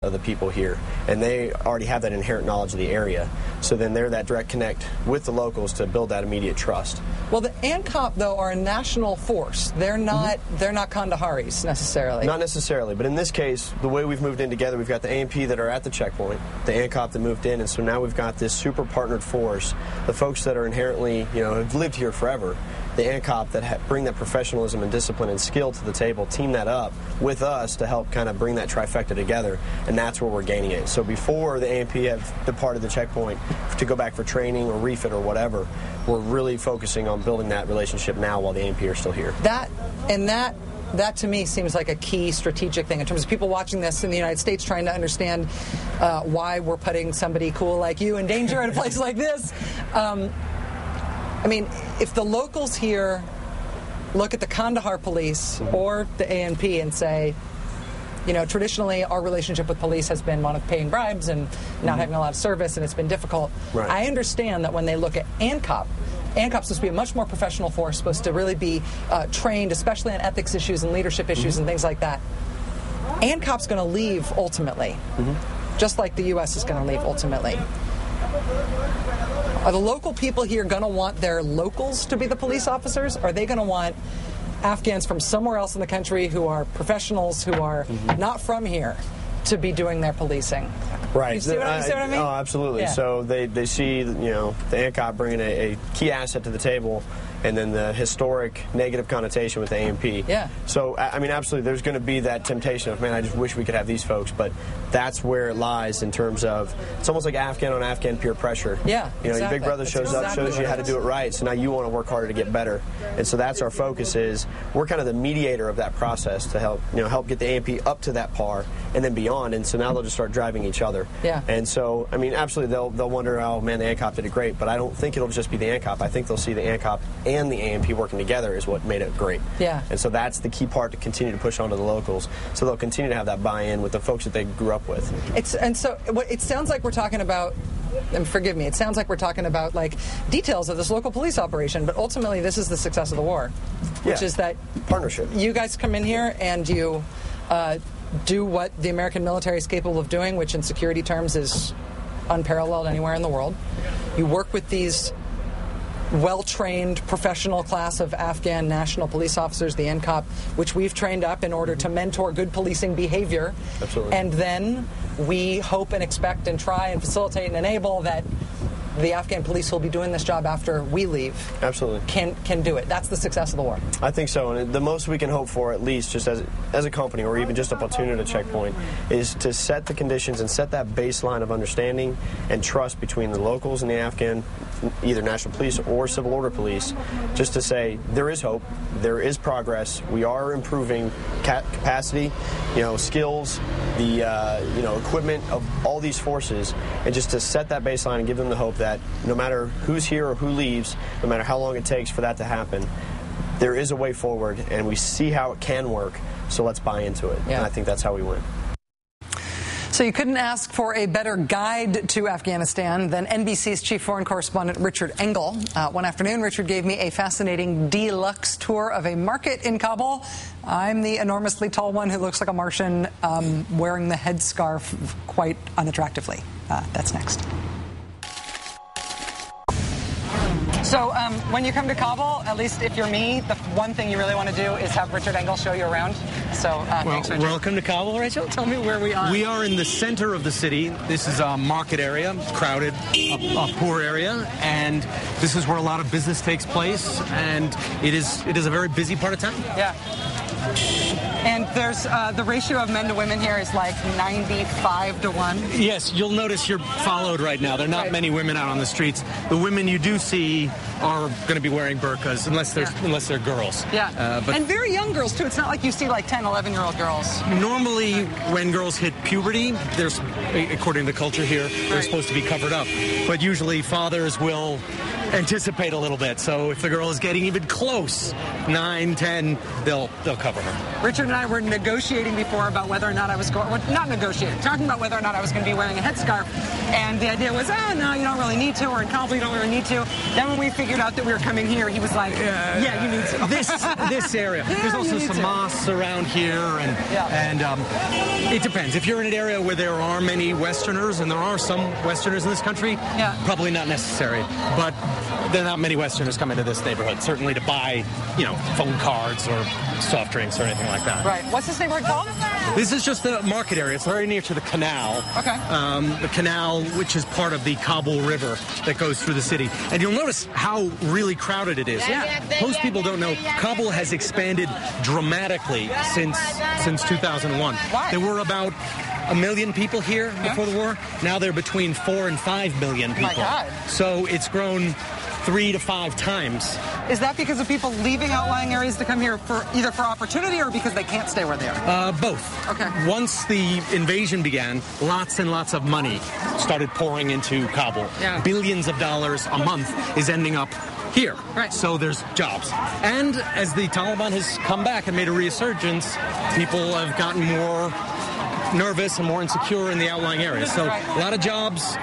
of the people here, and they already have that inherent knowledge of the area. So then they're that direct connect with the locals to build that immediate trust. Well, the ANCOP, though, are a national force. They're not Kandaharis necessarily. Not necessarily, but in this case, the way we've moved in together, we've got the ANP that are at the checkpoint, the ANCOP that moved in, and so now we've got this super partnered force, the folks that are inherently, have lived here forever, the ANCOP that bring that professionalism and discipline and skill to the table, team that up with us to help kind of bring that trifecta together, and that's where we're gaining it. So before the ANP have departed the checkpoint to go back for training or refit or whatever, we're really focusing on building that relationship now while the ANP are still here. That to me seems like a key strategic thing in terms of people watching this in the United States trying to understand why we're putting somebody cool like you in danger at a place like this. I mean, if the locals here look at the Kandahar police or the ANP and say, traditionally our relationship with police has been one of paying bribes and not having a lot of service, and it's been difficult. Right. I understand that when they look at ANCOP, ANCOP's supposed to be a much more professional force, supposed to really be trained, especially on ethics issues and leadership issues and things like that. ANCOP's going to leave ultimately, just like the U.S. is going to leave ultimately. Are the local people here going to want their locals to be the police officers? Or are they going to want Afghans from somewhere else in the country who are professionals, who are not from here, to be doing their policing? Right. You see what I mean? Oh, absolutely. Yeah. So they see, the ANCOP bringing a key asset to the table, and then the historic negative connotation with the ANP. Yeah. So, I mean, absolutely, there's going to be that temptation of, man, I just wish we could have these folks, but that's where it lies in terms of, it's almost like Afghan on Afghan peer pressure. Yeah, Your exactly. big brother shows up, shows you how to do it right, so now you want to work harder to get better. And so that's our focus is, we're kind of the mediator of that process to help get the ANP up to that par and then beyond, and so now they'll just start driving each other. Yeah. And so, I mean, absolutely, they'll wonder, oh, man, the ANCOP did it great, but I don't think it'll just be the ANCOP. I think they'll see the ANCOP and the ANP working together is what made it great. Yeah. And so that's the key part to continue to push onto the locals, so they'll continue to have that buy-in with the folks that they grew up with. It sounds like we're talking about, and forgive me, it sounds like we're talking about like details of this local police operation, but ultimately this is the success of the war, which is that partnership. You guys come in here and you do what the American military is capable of doing, which in security terms is unparalleled anywhere in the world. You work with these well-trained professional class of Afghan national police officers, the ANCOP, which we've trained up in order to mentor good policing behavior. Absolutely. And then we hope and expect and try and facilitate and enable that the Afghan police who will be doing this job after we leave absolutely can do it. That's the success of the war. I think so, and the most we can hope for, at least just as a company or even just a platoon at a checkpoint, is to set the conditions and set that baseline of understanding and trust between the locals and the Afghan, either national police or civil order police, just to say there is hope, there is progress, we are improving capacity, skills, the equipment of all these forces, and just to set that baseline and give them the hope that no matter who's here or who leaves, no matter how long it takes for that to happen, there is a way forward, and we see how it can work, so let's buy into it. Yeah. And I think that's how we win. So you couldn't ask for a better guide to Afghanistan than NBC's chief foreign correspondent Richard Engel. One afternoon, Richard gave me a fascinating deluxe tour of a market in Kabul. I'm the enormously tall one who looks like a Martian wearing the headscarf quite unattractively. That's next. So when you come to Kabul, at least if you're me, the one thing you really want to do is have Richard Engel show you around. So thanks, Richard. Welcome to Kabul, Rachel. Tell me where we are. We are in the center of the city. This is a market area, crowded, a poor area, and this is where a lot of business takes place, and it is a very busy part of town. Yeah. And there's the ratio of men to women here is like 95 to 1. Yes, you'll notice you're followed right now. There are not many women out on the streets. The women you do see are going to be wearing burqas unless they're girls. Yeah. And very young girls too. It's not like you see like 10, 11-year-old girls. Normally, when girls hit puberty, there's, according to culture here, they're supposed to be covered up. But usually fathers will anticipate a little bit. So if the girl is getting even close, 9, 10, they'll cover her. Richard and I were were negotiating before about whether or not I was going, well, not negotiating, talking about whether or not I was going to be wearing a headscarf. And the idea was, oh, no, you don't really need to, or in Kabul, you don't really need to. Then when we figured out that we were coming here, he was like, yeah, you need to. This area. Yeah, there's also some mosques around here, and it depends. If you're in an area where there are many Westerners, and there are some Westerners in this country, probably not necessary. But there are not many Westerners come into this neighborhood, certainly to buy, phone cards or soft drinks or anything like that. Right. What's this neighborhood called? This is just the market area. It's very near to the canal. Okay. The canal, which is part of the Kabul River that goes through the city. And you'll notice how really crowded it is. Yeah. Most people don't know Kabul has expanded dramatically since 2001. Why? There were about 1 million people here before the war. Now they're between 4 and 5 million people. My God. So it's grown 3 to 5 times. Is that because of people leaving outlying areas to come here for either for opportunity or because they can't stay where they are? Both. Okay. Once the invasion began, lots and lots of money started pouring into Kabul. Yeah. Billions of dollars a month is ending up here. Right. So there's jobs. And as the Taliban has come back and made a resurgence, people have gotten more nervous and more insecure in the outlying areas. So a lot of jobs,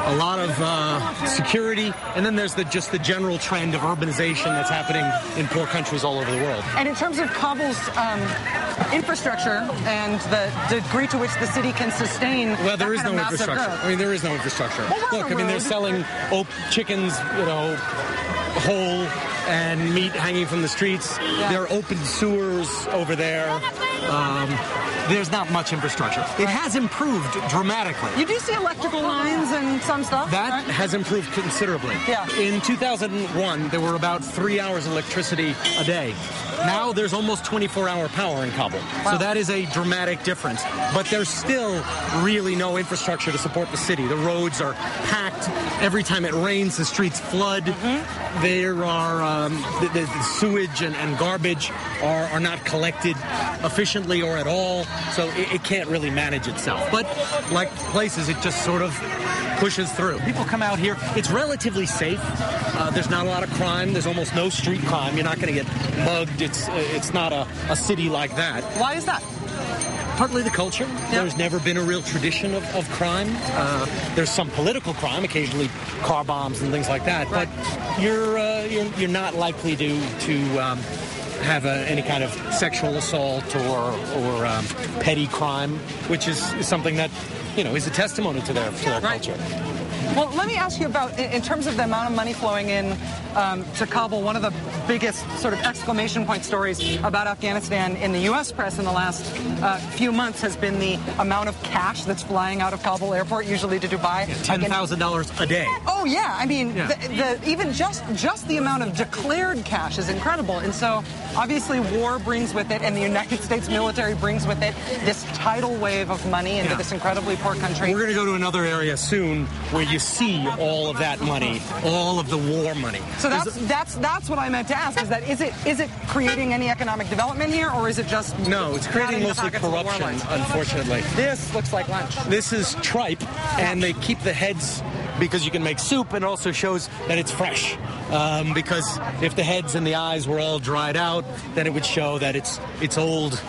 a lot of security, and then there's just the general trend of urbanization that's happening in poor countries all over the world. And in terms of Kabul's infrastructure and the degree to which the city can sustain, well, there is no infrastructure. Growth. I mean, there is no infrastructure. Well, look, I mean, they're selling chickens, whole and meat hanging from the streets. Yeah. There are open sewers over there. There's not much infrastructure. It has improved dramatically. You do see electrical lines and some stuff. That has improved considerably. Yeah. In 2001, there were about 3 hours of electricity a day. Now there's almost 24-hour power in Kabul. Wow. So that is a dramatic difference. But there's still really no infrastructure to support the city. The roads are packed. Every time it rains, the streets flood. Mm-hmm. There are the sewage and garbage are not collected efficiently or at all. So it can't really manage itself. But like places, it just sort of pushes through. People come out here. It's relatively safe. There's not a lot of crime. There's almost no street crime. You're not going to get mugged. It's not a city like that. Why is that? Partly the culture. Yep. There's never been a real tradition of crime. There's some political crime, occasionally car bombs and things like that. Right. But you're not likely to have any kind of sexual assault or petty crime, which is something that is a testimony to their right. culture. Well, let me ask you about, in terms of the amount of money flowing in to Kabul, one of the biggest sort of exclamation point stories about Afghanistan in the U.S. press in the last few months has been the amount of cash that's flying out of Kabul airport, usually to Dubai. $10,000 a day. Oh, yeah. I mean, yeah. Even just the amount of declared cash is incredible. And so, obviously, war brings with it, and the United States military brings with it, this tidal wave of money into this incredibly poor country. We're going to go to another area soon where you see all of that money, all of the war money. So that's what I meant to ask, is that is it creating any economic development here, or is it just no, it's creating mostly corruption, unfortunately. This looks like lunch. This is tripe, and they keep the heads because you can make soup, and it also shows that it's fresh. Because if the heads and the eyes were all dried out, then it would show that it's old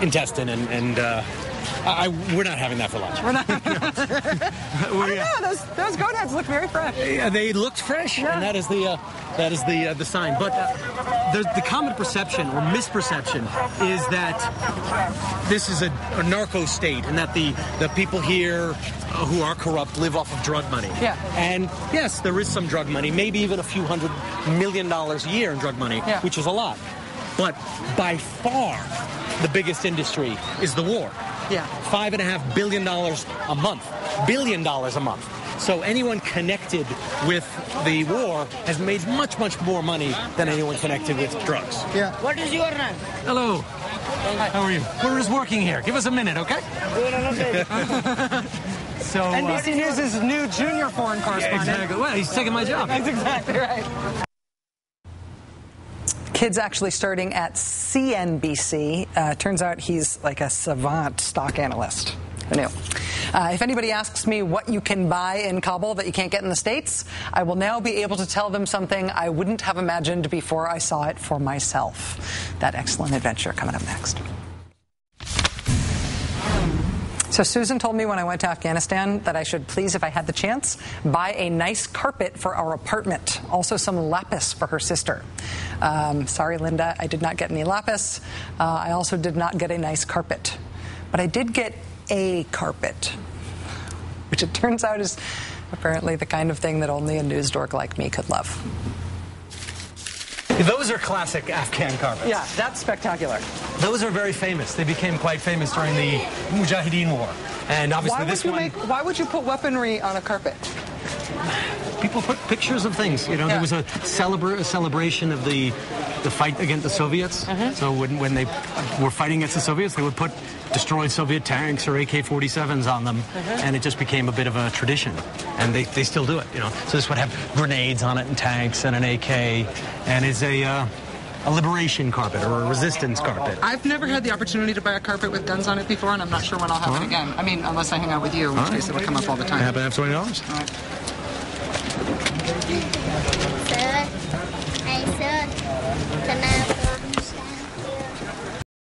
intestine, and we're not having that for lunch. We're not. I don't know. Those goat heads look very fresh. Yeah, they looked fresh, and that is the sign. But the common perception or misperception is that this is a narco state, and that the people here who are corrupt live off of drug money. Yeah. And yes, there is some drug money, maybe even a few $100 million a year in drug money, which is a lot. But by far, the biggest industry is the war. Yeah. $5.5 billion a month. $1 billion a month. So anyone connected with the war has made much, much more money than anyone connected with drugs. Yeah. What is your name? Hello. How are you? We're just working here. Give us a minute, okay? So, NBC News' new junior foreign correspondent. Yeah, exactly. Well, he's taking my job. That's exactly right. Kid's actually starting at CNBC. Turns out he's like a savant stock analyst. Who knew? If anybody asks me what you can buy in Kabul that you can't get in the States, I will now be able to tell them something I wouldn't have imagined before I saw it for myself. That excellent adventure coming up next. So Susan told me when I went to Afghanistan that I should please, if I had the chance, buy a nice carpet for our apartment. Also some lapis for her sister. Sorry, Linda, I did not get any lapis. I also did not get a nice carpet. But I did get a carpet, which it turns out is apparently the kind of thing that only a news dork like me could love. Those are classic Afghan carpets. Yeah, that's spectacular. Those are very famous. They became quite famous during the Mujahideen War. And obviously why would you put weaponry on a carpet? People put pictures of things. You know, there was a celebration of the fight against the Soviets. So when they were fighting against the Soviets, they would put destroyed Soviet tanks or AK-47s on them, and it just became a bit of a tradition. And they still do it, you know. So this would have grenades on it and tanks and an AK, and is a liberation carpet or a resistance carpet. I've never had the opportunity to buy a carpet with guns on it before, and I'm not sure when I'll have it again. I mean, unless I hang out with you, in which case it'll come up all the time. I happen to have $20. All right. Sir, hi sir, can I